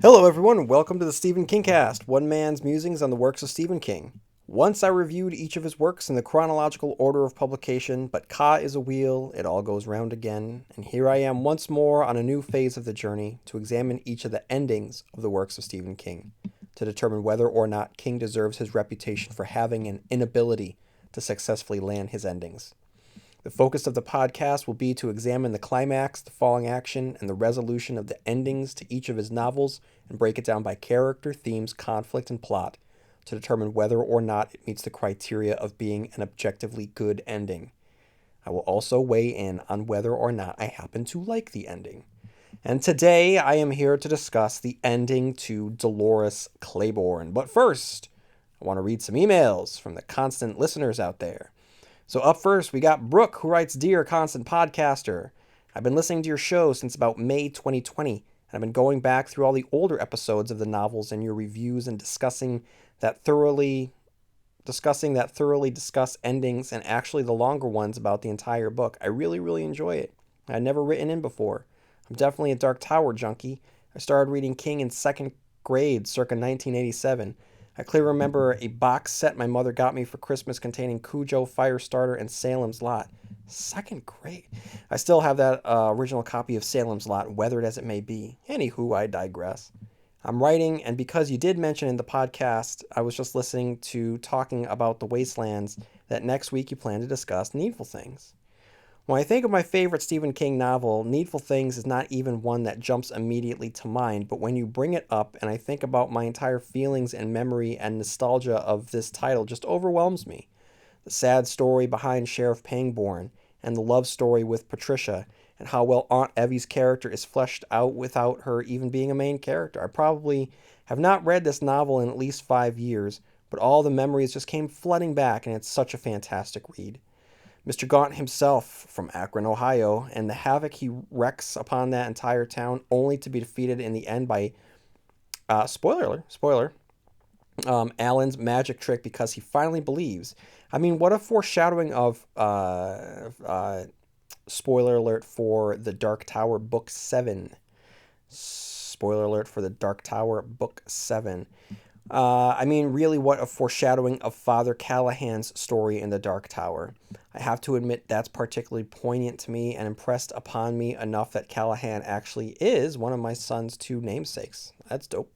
Hello, everyone, and welcome to the Stephen King Cast, one man's musings on the works of Stephen King. Once I reviewed each of his works in the chronological order of publication, but Ka is a wheel, it all goes round again, and here I am once more on a new phase of the journey to examine each of the endings of the works of Stephen King, to determine whether or not King deserves his reputation for having an inability to successfully land his endings. The focus of the podcast will be to examine the climax, the falling action, and the resolution of the endings to each of his novels and break it down by character, themes, conflict, and plot to determine whether or not it meets the criteria of being an objectively good ending. I will also weigh in on whether or not I happen to like the ending. And today I am here to discuss the ending to Dolores Claiborne. But first, I want to read some emails from the constant listeners out there. So up first, we got Brooke, who writes, "Dear Constant Podcaster, I've been listening to your show since about May 2020, and I've been going back through all the older episodes of the novels and your reviews and discussing that thoroughly discuss endings and actually the longer ones about the entire book. I really enjoy it. I'd never written in before. I'm definitely a Dark Tower junkie. I started reading King in second grade, circa 1987. I clearly remember a box set my mother got me for Christmas containing Cujo, Firestarter, and Salem's Lot. Second grade. I still have that original copy of Salem's Lot, weathered as it may be. Anywho, I digress. I'm writing, and because you did mention in the podcast, I was just listening to talking about the Wastelands, that next week you plan to discuss Needful Things. When I think of my favorite Stephen King novel, Needful Things is not even one that jumps immediately to mind, but when you bring it up and I think about my entire feelings and memory and nostalgia of this title just overwhelms me. The sad story behind Sheriff Pangborn and the love story with Patricia and how well Aunt Evie's character is fleshed out without her even being a main character. I probably have not read this novel in at least 5 years, but all the memories just came flooding back and it's such a fantastic read. Mr. Gaunt himself from Akron, Ohio, and the havoc he wreaks upon that entire town, only to be defeated in the end by, spoiler, Alan's magic trick because he finally believes. I mean, what a foreshadowing of, spoiler alert for the Dark Tower Book 7. Spoiler alert for the Dark Tower Book 7. I mean, really, what a foreshadowing of Father Callahan's story in the Dark Tower. I have to admit that's particularly poignant to me and impressed upon me enough that Callahan actually is one of my son's 2 namesakes. That's dope.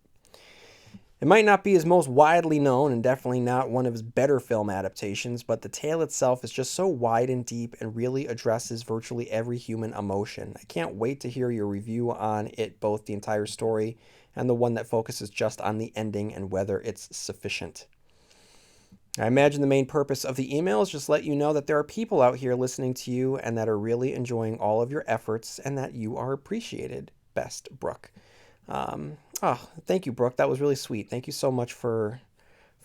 It might not be his most widely known and definitely not one of his better film adaptations, but the tale itself is just so wide and deep and really addresses virtually every human emotion. I can't wait to hear your review on it, both the entire story and the one that focuses just on the ending and whether it's sufficient. I imagine the main purpose of the email is just let you know that there are people out here listening to you and that are really enjoying all of your efforts and that you are appreciated. Best, Brooke. Thank you, Brooke. That was really sweet. Thank you so much for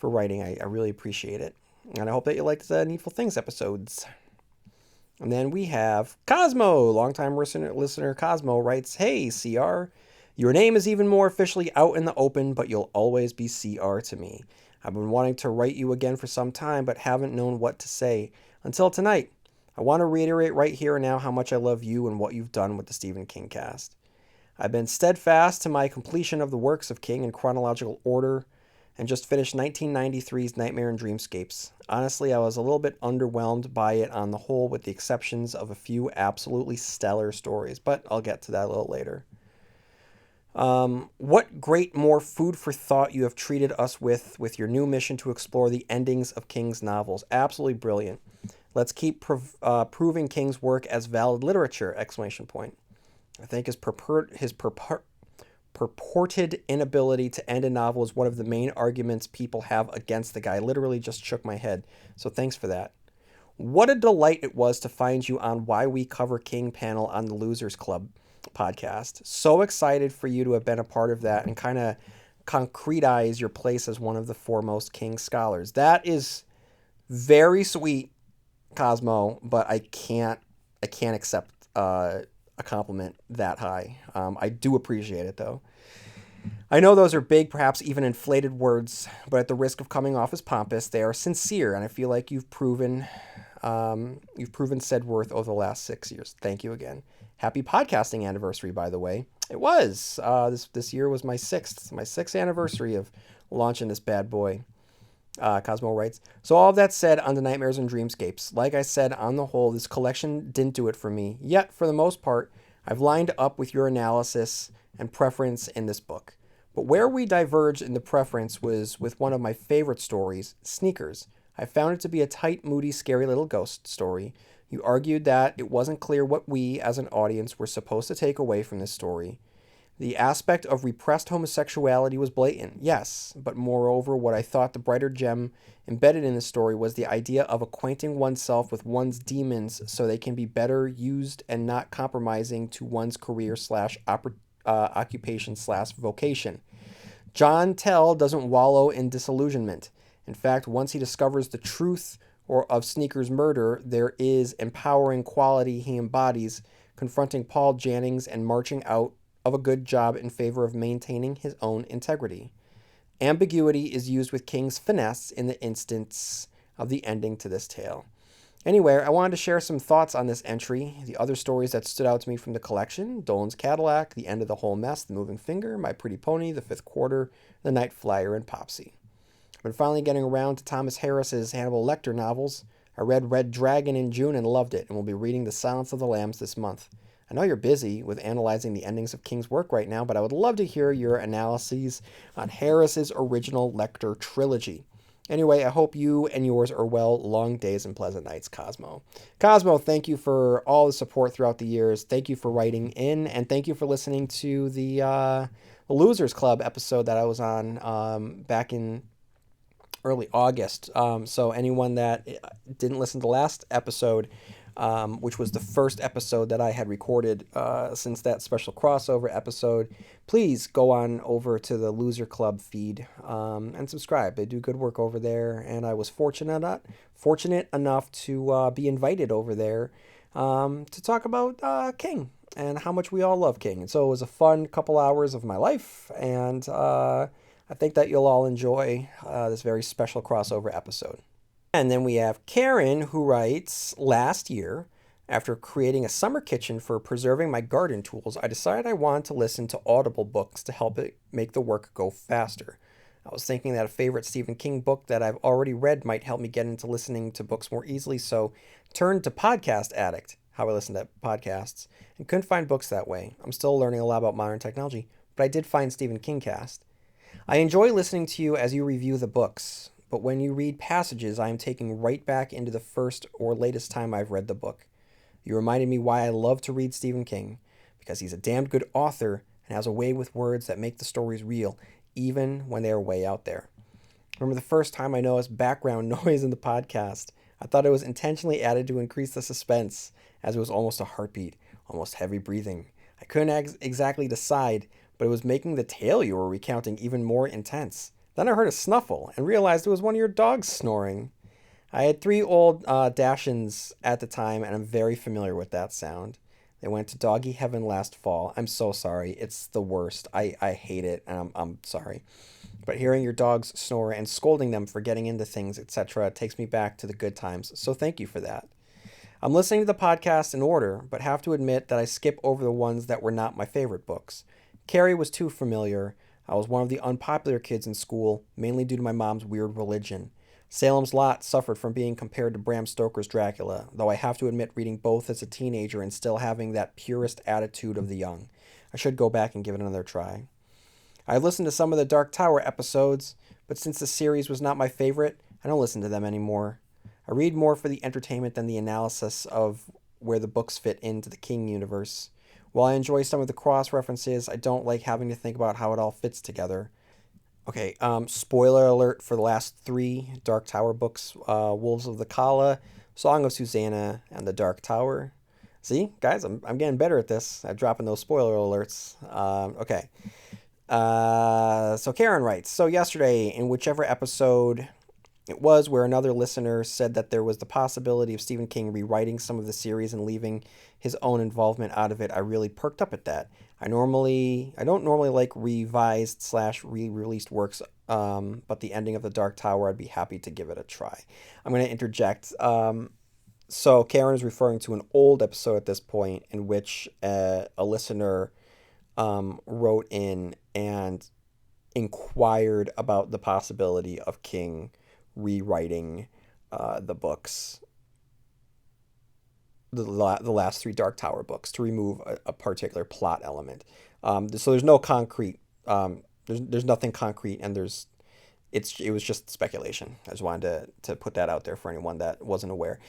writing. I really appreciate it. And I hope that you liked the Needful Things episodes. And then we have Cosmo, longtime listener Cosmo writes, "Hey, CR. Your name is even more officially out in the open, but you'll always be CR to me. I've been wanting to write you again for some time, but haven't known what to say. Until tonight, I want to reiterate right here and now how much I love you and what you've done with the Stephen King cast. I've been steadfast to my completion of the works of King in chronological order and just finished 1993's Nightmare and Dreamscapes. Honestly, I was a little bit underwhelmed by it on the whole, with the exceptions of a few absolutely stellar stories, but I'll get to that a little later. What great more food for thought you have treated us with your new mission to explore the endings of King's novels. Absolutely brilliant. Let's keep proving King's work as valid literature! Exclamation point. I think his purported inability to end a novel is one of the main arguments people have against the guy. I literally just shook my head. So thanks for that. What a delight it was to find you on Why We Cover King panel on the Losers Club podcast. So excited for you to have been a part of that and kind of concretize your place as one of the foremost King scholars. That is very sweet, Cosmo, but I can't accept a compliment that high. I do appreciate it though. I know those are big, perhaps even inflated words, but at the risk of coming off as pompous, they are sincere, and I feel like you've proven said worth over the last 6 years. Thank you again. Happy podcasting anniversary, by the way. It was. This year was my sixth anniversary of launching this bad boy. Cosmo writes, so all of that said, on the Nightmares and Dreamscapes, like I said, on the whole, this collection didn't do it for me. Yet, for the most part, I've lined up with your analysis and preference in this book. But where we diverged in the preference was with one of my favorite stories, Sneakers. I found it to be a tight, moody, scary little ghost story. You argued that it wasn't clear what we, as an audience, were supposed to take away from this story. The aspect of repressed homosexuality was blatant, yes, but moreover, what I thought the brighter gem embedded in the story was the idea of acquainting oneself with one's demons so they can be better used and not compromising to one's career slash occupation slash vocation. John Tell doesn't wallow in disillusionment. In fact, once he discovers the truth of Sneaker's murder, there is empowering quality he embodies, confronting Paul Jannings and marching out of a good job in favor of maintaining his own integrity. Ambiguity is used with King's finesse in the instance of the ending to this tale. Anyway, I wanted to share some thoughts on this entry, the other stories that stood out to me from the collection: Dolan's Cadillac, The End of the Whole Mess, The Moving Finger, My Pretty Pony, The Fifth Quarter, The Night Flyer, and Popsy. I've been finally getting around to Thomas Harris's Hannibal Lecter novels. I read Red Dragon in June and loved it, and will be reading The Silence of the Lambs this month. I know you're busy with analyzing the endings of King's work right now, but I would love to hear your analyses on Harris's original Lecter trilogy. Anyway, I hope you and yours are well. Long days and pleasant nights, Cosmo. Cosmo, thank you for all the support throughout the years. Thank you for writing in, and thank you for listening to the Losers Club episode that I was on back in early August. So anyone that didn't listen to the last episode, which was the first episode that I had recorded since that special crossover episode, please go on over to the Loser Club feed and subscribe. They do good work over there, and I was fortunate enough to be invited over there to talk about King and how much we all love King. And so it was a fun couple hours of my life, and I think that you'll all enjoy this very special crossover episode. And then we have Karen, who writes, last year, after creating a summer kitchen for preserving my garden tools, I decided I wanted to listen to Audible books to help it make the work go faster. I was thinking that a favorite Stephen King book that I've already read might help me get into listening to books more easily, so turned to Podcast Addict, how I listen to podcasts, and couldn't find books that way. I'm still learning a lot about modern technology, but I did find stephenkingcast. I enjoy listening to you as you review the books, but when you read passages, I am taken right back into the first or latest time I've read the book. You reminded me why I love to read Stephen King, because he's a damned good author and has a way with words that make the stories real, even when they are way out there. Remember the first time I noticed background noise in the podcast? I thought it was intentionally added to increase the suspense, as it was almost a heartbeat, almost heavy breathing. I couldn't exactly decide, but it was making the tale you were recounting even more intense. Then I heard a snuffle and realized it was one of your dogs snoring. I had 3 old Dachshunds at the time, and I'm very familiar with that sound. They went to doggy heaven last fall. I'm so sorry. It's the worst. I hate it, and I'm sorry. But hearing your dogs snore and scolding them for getting into things, etc., takes me back to the good times. So thank you for that. I'm listening to the podcast in order, but have to admit that I skip over the ones that were not my favorite books. Carrie was too familiar. I was one of the unpopular kids in school, mainly due to my mom's weird religion. Salem's Lot suffered from being compared to Bram Stoker's Dracula, though I have to admit reading both as a teenager and still having that purist attitude of the young. I should go back and give it another try. I've listened to some of the Dark Tower episodes, but since the series was not my favorite, I don't listen to them anymore. I read more for the entertainment than the analysis of where the books fit into the King universe. While I enjoy some of the cross-references, I don't like having to think about how it all fits together. Okay, spoiler alert for the last 3 Dark Tower books, Wolves of the Kala, Song of Susanna, and The Dark Tower. See, guys, I'm getting better at this, at dropping those spoiler alerts. Okay. So Karen writes, so yesterday, in whichever episode it was where another listener said that there was the possibility of Stephen King rewriting some of the series and leaving his own involvement out of it, I really perked up at that. I don't normally like revised / re-released works, but the ending of The Dark Tower, I'd be happy to give it a try. I'm going to interject. So Karen is referring to an old episode at this point in which a listener wrote in and inquired about the possibility of King rewriting the books, the last three Dark Tower books, to remove a particular plot element. So there's no concrete. There's nothing concrete, and it was just speculation. I just wanted to put that out there for anyone that wasn't aware.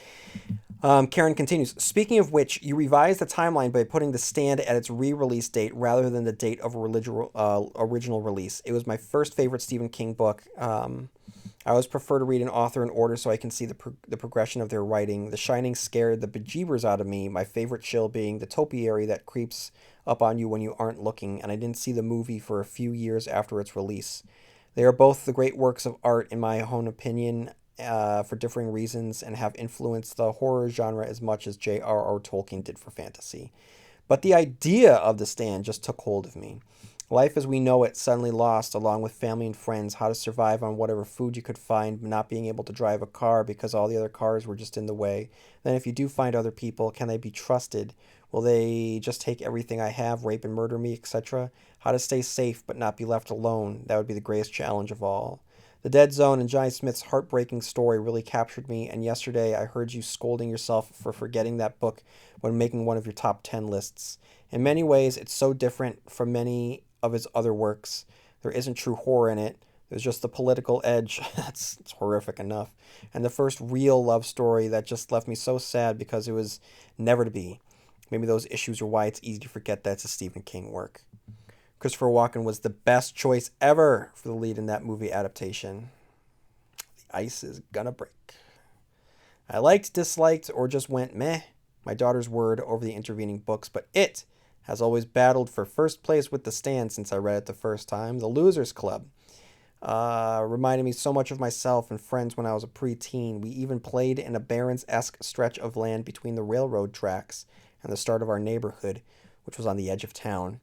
Karen continues, speaking of which, you revised the timeline by putting The Stand at its re-release date rather than the date of original release. It was my first favorite Stephen King book. I always prefer to read an author in order so I can see the progression of their writing. The Shining scared the bejeebers out of me, my favorite chill being the topiary that creeps up on you when you aren't looking, and I didn't see the movie for a few years after its release. They are both the great works of art, in my own opinion, for differing reasons, and have influenced the horror genre as much as J.R.R. Tolkien did for fantasy. But the idea of The Stand just took hold of me. Life as we know it suddenly lost, along with family and friends, how to survive on whatever food you could find, not being able to drive a car because all the other cars were just in the way. Then if you do find other people, can they be trusted? Will they just take everything I have, rape and murder me, etc.? How to stay safe but not be left alone. That would be the greatest challenge of all. The Dead Zone and Johnny Smith's heartbreaking story really captured me, and yesterday I heard you scolding yourself for forgetting that book when making one of your top 10 lists. In many ways, it's so different from many of his other works. There isn't true horror in it. There's just the political edge. It's horrific enough. And the first real love story that just left me so sad because it was never to be. Maybe those issues are why it's easy to forget that's a Stephen King work. Christopher Walken was the best choice ever for the lead in that movie adaptation. The ice is gonna break. I liked, disliked, or just went meh, my daughter's word, over the intervening books, but it has always battled for first place with The Stand since I read it the first time. The Losers Club reminded me so much of myself and friends when I was a preteen. We even played in a Barrens-esque stretch of land between the railroad tracks and the start of our neighborhood, which was on the edge of town.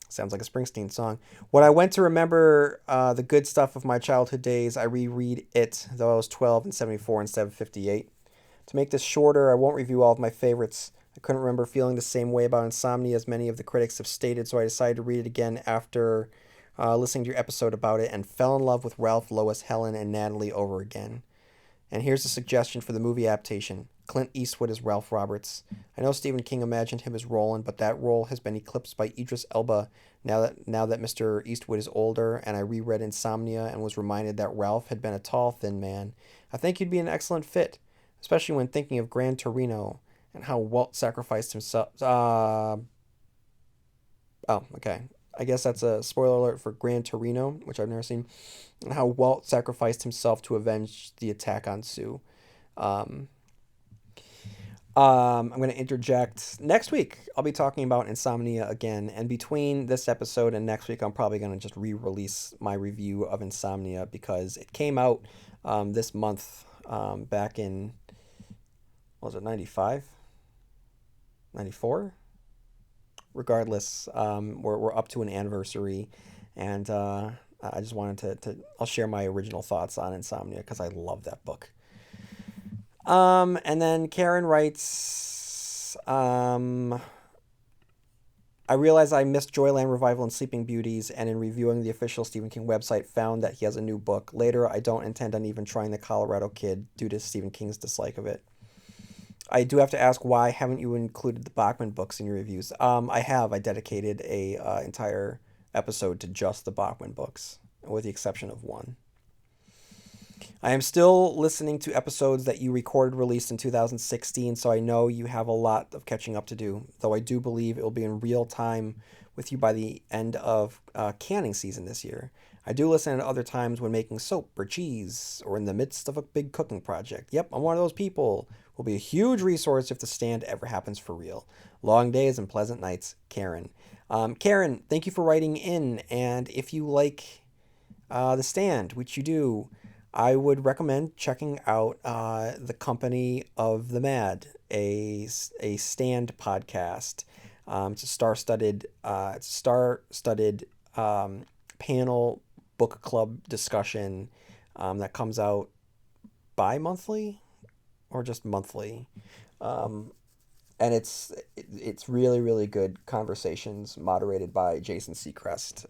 Sounds like a Springsteen song. When I went to remember the good stuff of my childhood days, I reread it, though I was 12 in 74 instead of 58. To make this shorter, I won't review all of my favorites. I couldn't remember feeling the same way about Insomnia as many of the critics have stated, so I decided to read it again after listening to your episode about it, and fell in love with Ralph, Lois, Helen, and Natalie over again. And here's a suggestion for the movie adaptation. Clint Eastwood as Ralph Roberts. I know Stephen King imagined him as Roland, but that role has been eclipsed by Idris Elba now that Mr. Eastwood is older, and I reread Insomnia and was reminded that Ralph had been a tall, thin man. I think he'd be an excellent fit, especially when thinking of Gran Torino and how Walt sacrificed himself. Okay. I guess that's a spoiler alert for Gran Torino, which I've never seen, and how Walt sacrificed himself to avenge the attack on Sue. Um, I'm going to interject. Next week, I'll be talking about Insomnia again. And between this episode and next week, I'm probably going to just re-release my review of Insomnia because it came out this month back in, what was it, 95? 94? Regardless, we're up to an anniversary. And I just wanted I'll share my original thoughts on Insomnia because I love that book. And then Karen writes, I realized I missed Joyland Revival and Sleeping Beauties, and in reviewing the official Stephen King website, found that he has a new book. Later, I don't intend on even trying The Colorado Kid due to Stephen King's dislike of it. I do have to ask, why haven't you included the Bachman books in your reviews? I have. I dedicated a entire episode to just the Bachman books, with the exception of one. I am still listening to episodes that you recorded released in 2016, so I know you have a lot of catching up to do, though I do believe it will be in real time with you by the end of canning season this year. I do listen at other times when making soap or cheese or in the midst of a big cooking project. Yep, I'm one of those people. Will be a huge resource if The Stand ever happens for real. Long days and pleasant nights, Karen. Karen, thank you for writing in, and if you like The Stand, which you do, I would recommend checking out The Company of the Mad, a Stand podcast. It's a star-studded panel book club discussion that comes out bi-monthly or just monthly. And and it's really really good conversations moderated by Jason Seacrest.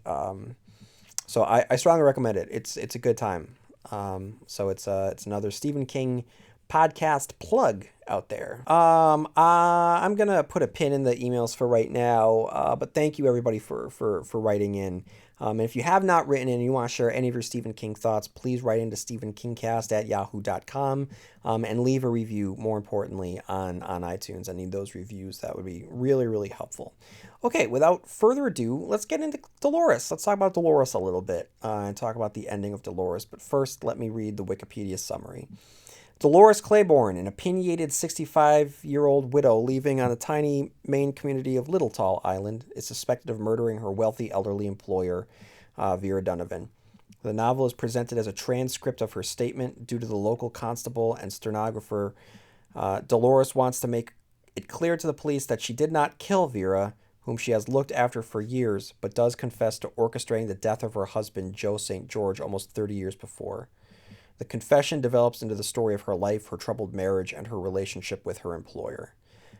So I strongly recommend it. It's a good time. So it's another Stephen King podcast plug out there. I'm gonna put a pin in the emails for right now. But thank you everybody for writing in. And if you have not written in and you want to share any of your Stephen King thoughts, please write into stephenkingcast@yahoo.com, and leave a review, more importantly, on iTunes. I need those reviews. That would be really, really helpful. Okay, without further ado, let's get into Dolores. Let's talk about Dolores a little bit and talk about the ending of Dolores. But first, let me read the Wikipedia summary. Dolores Claiborne, an opinionated 65-year-old widow living on the tiny Maine community of Little Tall Island, is suspected of murdering her wealthy elderly employer, Vera Donovan. The novel is presented as a transcript of her statement due to the local constable and stenographer. Dolores wants to make it clear to the police that she did not kill Vera, whom she has looked after for years, but does confess to orchestrating the death of her husband, Joe St. George, almost 30 years before. The confession develops into the story of her life, her troubled marriage, and her relationship with her employer.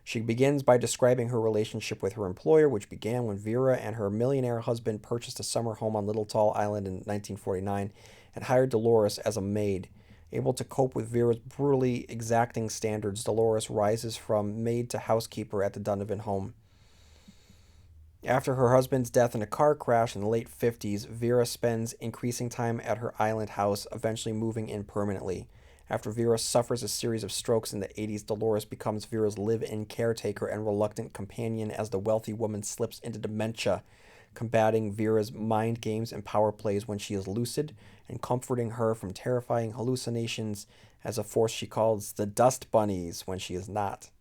She begins by describing her relationship with her employer, which began when Vera and her millionaire husband purchased a summer home on Little Tall Island in 1949 and hired Dolores as a maid. Able to cope with Vera's brutally exacting standards, Dolores rises from maid to housekeeper at the Donovan home. After her husband's death in a car crash in the late 50s, Vera spends increasing time at her island house, eventually moving in permanently. After Vera suffers a series of strokes in the 80s, Dolores becomes Vera's live-in caretaker and reluctant companion as the wealthy woman slips into dementia, combating Vera's mind games and power plays when she is lucid, and comforting her from terrifying hallucinations as a force she calls the Dust Bunnies when she is not.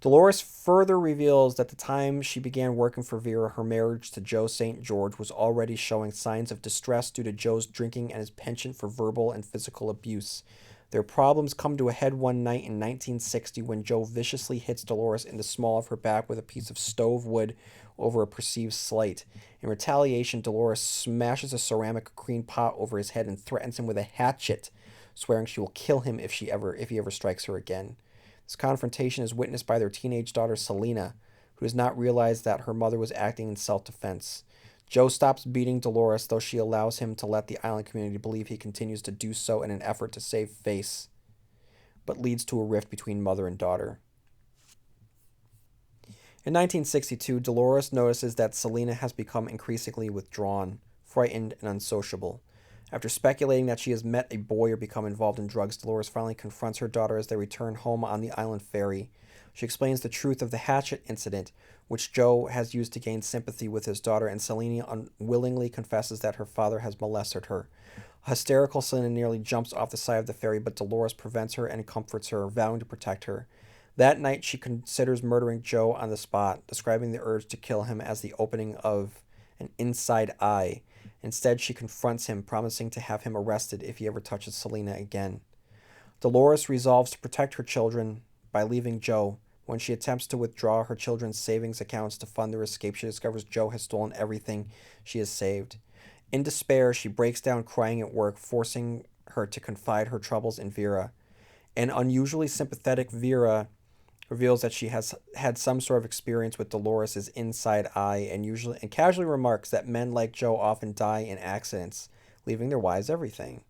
Dolores further reveals that the time she began working for Vera, her marriage to Joe St. George was already showing signs of distress due to Joe's drinking and his penchant for verbal and physical abuse. Their problems come to a head one night in 1960 when Joe viciously hits Dolores in the small of her back with a piece of stove wood over a perceived slight. In retaliation, Dolores smashes a ceramic cream pot over his head and threatens him with a hatchet, swearing she will kill him if he ever strikes her again. This confrontation is witnessed by their teenage daughter Selena, who does not realize that her mother was acting in self-defense. Joe stops beating Dolores, though she allows him to let the island community believe he continues to do so in an effort to save face, but leads to a rift between mother and daughter. In 1962, Dolores notices that Selena has become increasingly withdrawn, frightened, and unsociable. After speculating that she has met a boy or become involved in drugs, Dolores finally confronts her daughter as they return home on the island ferry. She explains the truth of the hatchet incident, which Joe has used to gain sympathy with his daughter, and Selena unwillingly confesses that her father has molested her. A hysterical Selena nearly jumps off the side of the ferry, but Dolores prevents her and comforts her, vowing to protect her. That night, she considers murdering Joe on the spot, describing the urge to kill him as the opening of an inside eye. Instead, she confronts him, promising to have him arrested if he ever touches Selena again. Dolores resolves to protect her children by leaving Joe. When she attempts to withdraw her children's savings accounts to fund their escape, she discovers Joe has stolen everything she has saved. In despair, she breaks down crying at work, forcing her to confide her troubles in Vera. An unusually sympathetic Vera reveals that she has had some sort of experience with Dolores' inside eye and casually remarks that men like Joe often die in accidents, leaving their wives everything.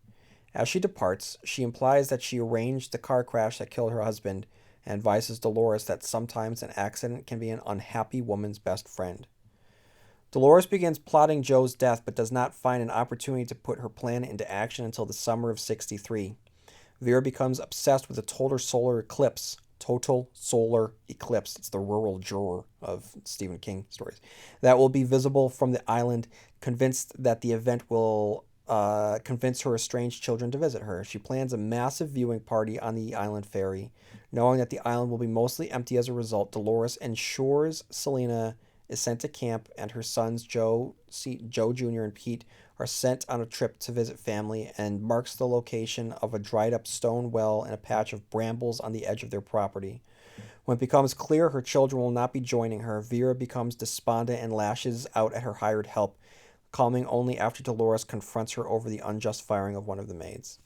As she departs, she implies that she arranged the car crash that killed her husband and advises Dolores that sometimes an accident can be an unhappy woman's best friend. Dolores begins plotting Joe's death but does not find an opportunity to put her plan into action until the summer of '63. Vera becomes obsessed with the total solar eclipse. Total solar eclipse. It's the rural juror of Stephen King stories. That will be visible from the island, convinced that the event will convince her estranged children to visit her. She plans a massive viewing party on the island ferry. Knowing that the island will be mostly empty as a result, Dolores ensures Selena is sent to camp and her sons Joe Jr. and Pete are sent on a trip to visit family, and marks the location of a dried up stone well and a patch of brambles on the edge of their property. When it becomes clear her children will not be joining her, Vera becomes despondent and lashes out at her hired help, calming only after Dolores confronts her over the unjust firing of one of the maids.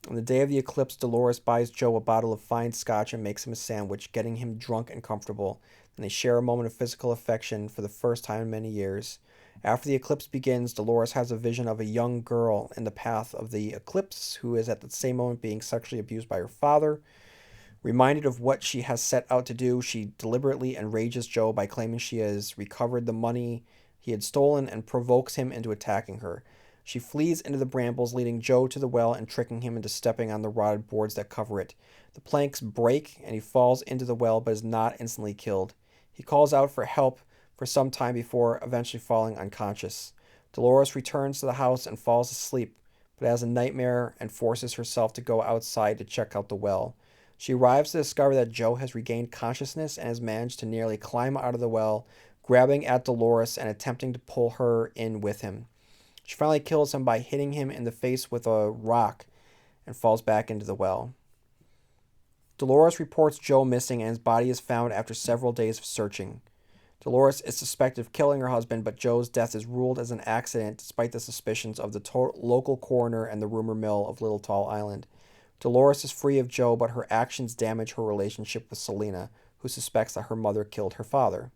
On the day of the eclipse, Dolores buys Joe a bottle of fine scotch and makes him a sandwich, getting him drunk and comfortable. Then they share a moment of physical affection for the first time in many years. After the eclipse begins, Dolores has a vision of a young girl in the path of the eclipse who is at the same moment being sexually abused by her father. Reminded of what she has set out to do, she deliberately enrages Joe by claiming she has recovered the money he had stolen and provokes him into attacking her. She flees into the brambles, leading Joe to the well and tricking him into stepping on the rotted boards that cover it. The planks break and he falls into the well but is not instantly killed. He calls out for help for some time before eventually falling unconscious. Dolores returns to the house and falls asleep, but has a nightmare and forces herself to go outside to check out the well. She arrives to discover that Joe has regained consciousness and has managed to nearly climb out of the well, grabbing at Dolores and attempting to pull her in with him. She finally kills him by hitting him in the face with a rock and falls back into the well. Dolores reports Joe missing and his body is found after several days of searching. Dolores is suspected of killing her husband, but Joe's death is ruled as an accident despite the suspicions of the local coroner and the rumor mill of Little Tall Island. Dolores is free of Joe, but her actions damage her relationship with Selena, who suspects that her mother killed her father.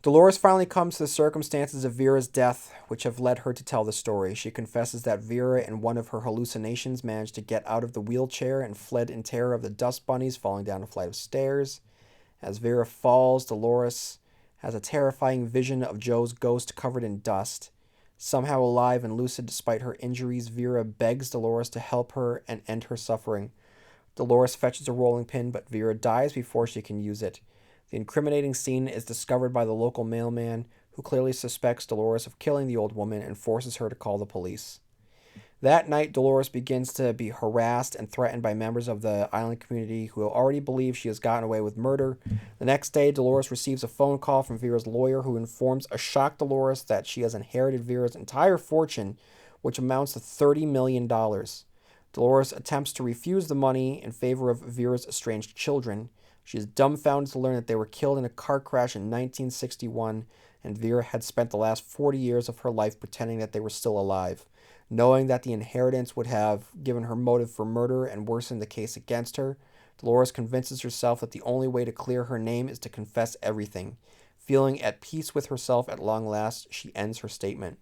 Dolores finally comes to the circumstances of Vera's death, which have led her to tell the story. She confesses that Vera, in one of her hallucinations, managed to get out of the wheelchair and fled in terror of the dust bunnies falling down a flight of stairs. As Vera falls, Dolores has a terrifying vision of Joe's ghost covered in dust. Somehow alive and lucid despite her injuries, Vera begs Dolores to help her and end her suffering. Dolores fetches a rolling pin, but Vera dies before she can use it. The incriminating scene is discovered by the local mailman, who clearly suspects Dolores of killing the old woman and forces her to call the police. That night, Dolores begins to be harassed and threatened by members of the island community who already believe she has gotten away with murder. The next day, Dolores receives a phone call from Vera's lawyer, who informs a shocked Dolores that she has inherited Vera's entire fortune, which amounts to $30 million. Dolores attempts to refuse the money in favor of Vera's estranged children. She is dumbfounded to learn that they were killed in a car crash in 1961, and Vera had spent the last 40 years of her life pretending that they were still alive. Knowing that the inheritance would have given her motive for murder and worsened the case against her, Dolores convinces herself that the only way to clear her name is to confess everything. Feeling at peace with herself at long last, she ends her statement.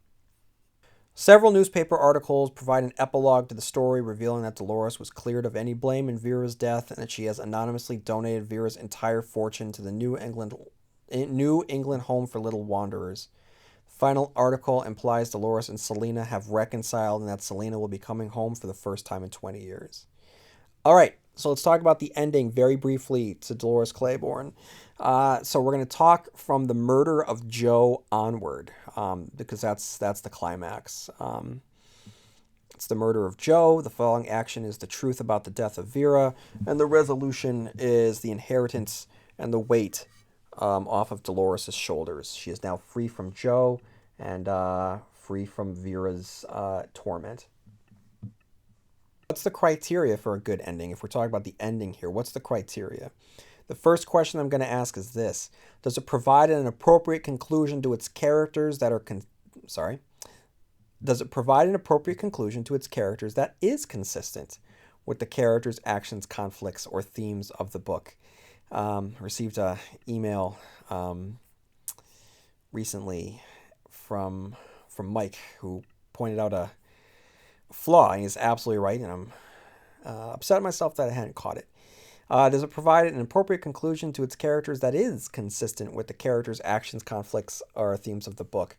Several newspaper articles provide an epilogue to the story, revealing that Dolores was cleared of any blame in Vera's death and that she has anonymously donated Vera's entire fortune to the New England Home for Little Wanderers. Final article implies Dolores and Selena have reconciled and that Selena will be coming home for the first time in 20 years. All right, so let's talk about the ending very briefly to Dolores Claiborne. So we're going to talk from the murder of Joe onward, because that's the climax. It's the murder of Joe. The following action is the truth about the death of Vera, and the resolution is the inheritance and the weight off of Dolores' shoulders. She is now free from Joe and free from Vera's torment. What's the criteria for a good ending? If we're talking about the ending here, what's the criteria? The first question I'm going to ask is this. Does it provide an appropriate conclusion to its characters that are... Does it provide an appropriate conclusion to its characters that is consistent with the characters' actions, conflicts, or themes of the book? Received an email recently from Mike, who pointed out a flaw, and he's absolutely right, and I'm upset at myself that I hadn't caught it. Does it provide an appropriate conclusion to its characters that is consistent with the characters' actions, conflicts, or themes of the book?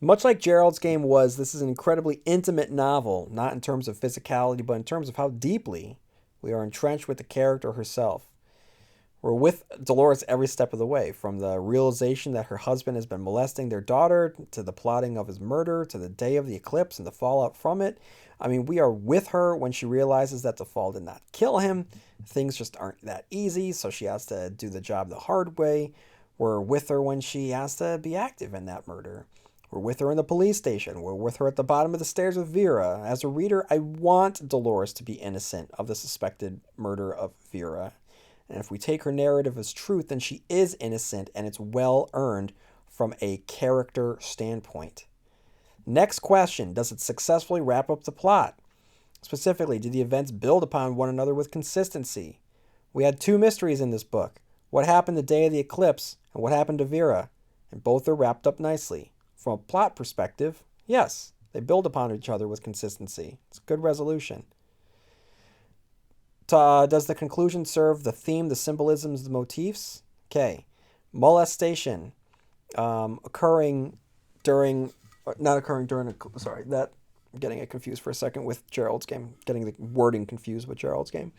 Much like Gerald's Game was, this is an incredibly intimate novel, not in terms of physicality, but in terms of how deeply we are entrenched with the character herself. We're with Dolores every step of the way, from the realization that her husband has been molesting their daughter, to the plotting of his murder, to the day of the eclipse and the fallout from it. I mean, we are with her when she realizes that the fall did not kill him. Things just aren't that easy, so she has to do the job the hard way. We're with her when she has to be active in that murder. We're with her in the police station. We're with her at the bottom of the stairs with Vera. As a reader, I want Dolores to be innocent of the suspected murder of Vera. And if we take her narrative as truth, then she is innocent, and it's well earned from a character standpoint. Next question, does it successfully wrap up the plot? Specifically, do the events build upon one another with consistency? We had two mysteries in this book. What happened the day of the eclipse and what happened to Vera? And both are wrapped up nicely. From a plot perspective, yes, they build upon each other with consistency. It's a good resolution. Does the conclusion serve the theme, the symbolisms, the motifs? Okay. Molestation occurring during, not occurring during, sorry, that, I'm getting it confused for a second with Gerald's game, getting the wording confused with Gerald's game.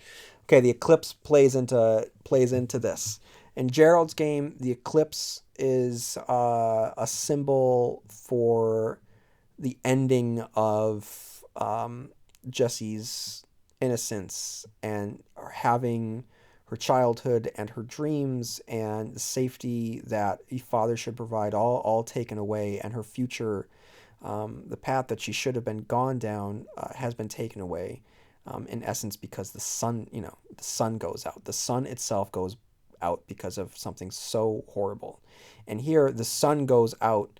Okay, the eclipse plays into this. In Gerald's game, the eclipse is a symbol for the ending of Jesse's innocence and having her childhood and her dreams and the safety that a father should provide all taken away, and her future, the path that she should have been gone down, has been taken away, in essence, because the sun goes out. The sun itself goes out because of something so horrible. And here the sun goes out,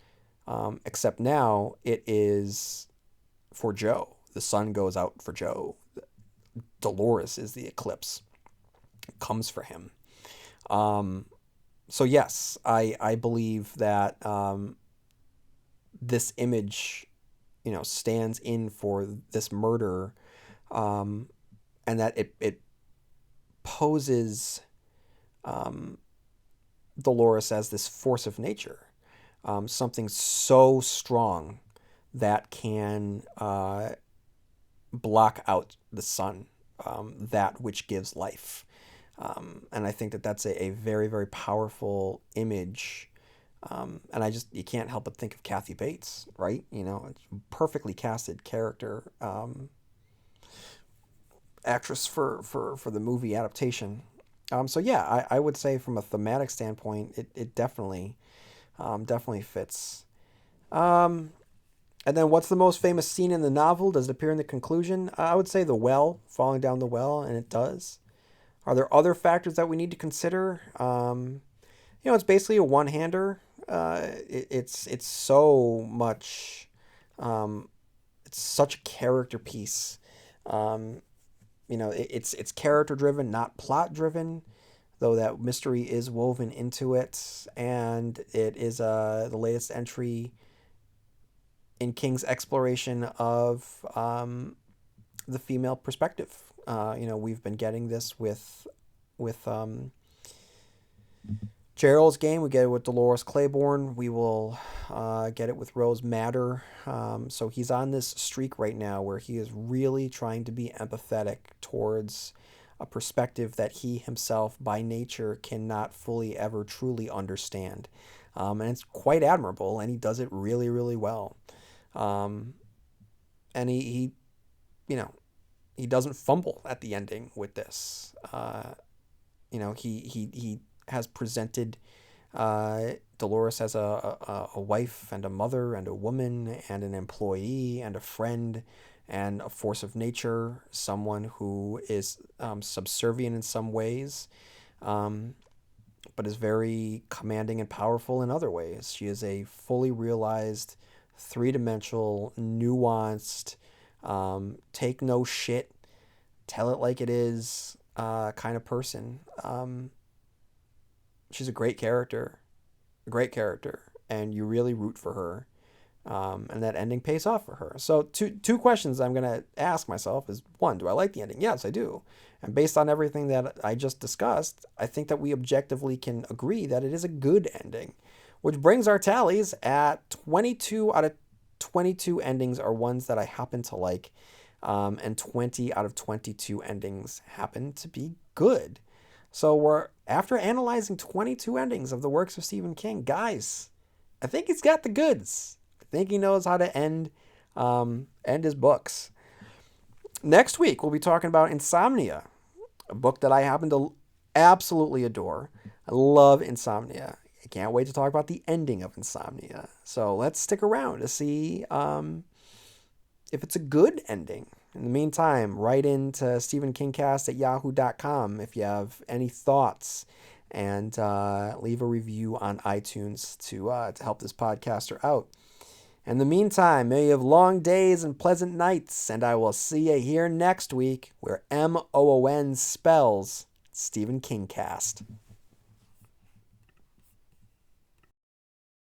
except now it is for Joe. The sun goes out for Joe. Dolores is the eclipse. It comes for him. So yes, I believe that this image, stands in for this murder, and that it poses Dolores as this force of nature, something so strong that can block out the sun, that which gives life. And I think that that's a very, very powerful image. And you can't help but think of Kathy Bates, right? It's a perfectly casted character, actress for the movie adaptation. So yeah, I would say from a thematic standpoint, it definitely fits. And then what's the most famous scene in the novel? Does it appear in the conclusion? I would say the well, falling down the well, and it does. Are there other factors that we need to consider? It's basically a one-hander. It's so much, it's such a character piece. It's character driven, not plot driven, though that mystery is woven into it, and it is the latest entry in King's exploration of the female perspective. We've been getting this with Gerald's game. We get it with Dolores Claiborne. We will get it with Rose Madder. So he's on this streak right now where he is really trying to be empathetic towards a perspective that he himself, by nature, cannot fully ever truly understand. And it's quite admirable, and he does it really, really well. And he doesn't fumble at the ending with this. He has presented Dolores as a wife and a mother and a woman and an employee and a friend and a force of nature, someone who is subservient in some ways, but is very commanding and powerful in other ways. She is a fully realized, three-dimensional, nuanced, take no shit, tell it like it is kind of person. She's a great character, and you really root for her, and that ending pays off for her. So two questions I'm going to ask myself is, one, do I like the ending? Yes, I do. And based on everything that I just discussed, I think that we objectively can agree that it is a good ending, which brings our tallies at 22 out of 22 endings are ones that I happen to like, and 20 out of 22 endings happen to be good. So we're, after analyzing 22 endings of the works of Stephen King, guys, I think he's got the goods. I think he knows how to end his books. Next week, we'll be talking about Insomnia, a book that I happen to absolutely adore. I love Insomnia. I can't wait to talk about the ending of Insomnia. So let's stick around to see if it's a good ending. In the meantime, write into stephenkingcast@yahoo.com if you have any thoughts, and leave a review on iTunes to help this podcaster out. In the meantime, may you have long days and pleasant nights, and I will see you here next week where MOON spells Stephen King Cast.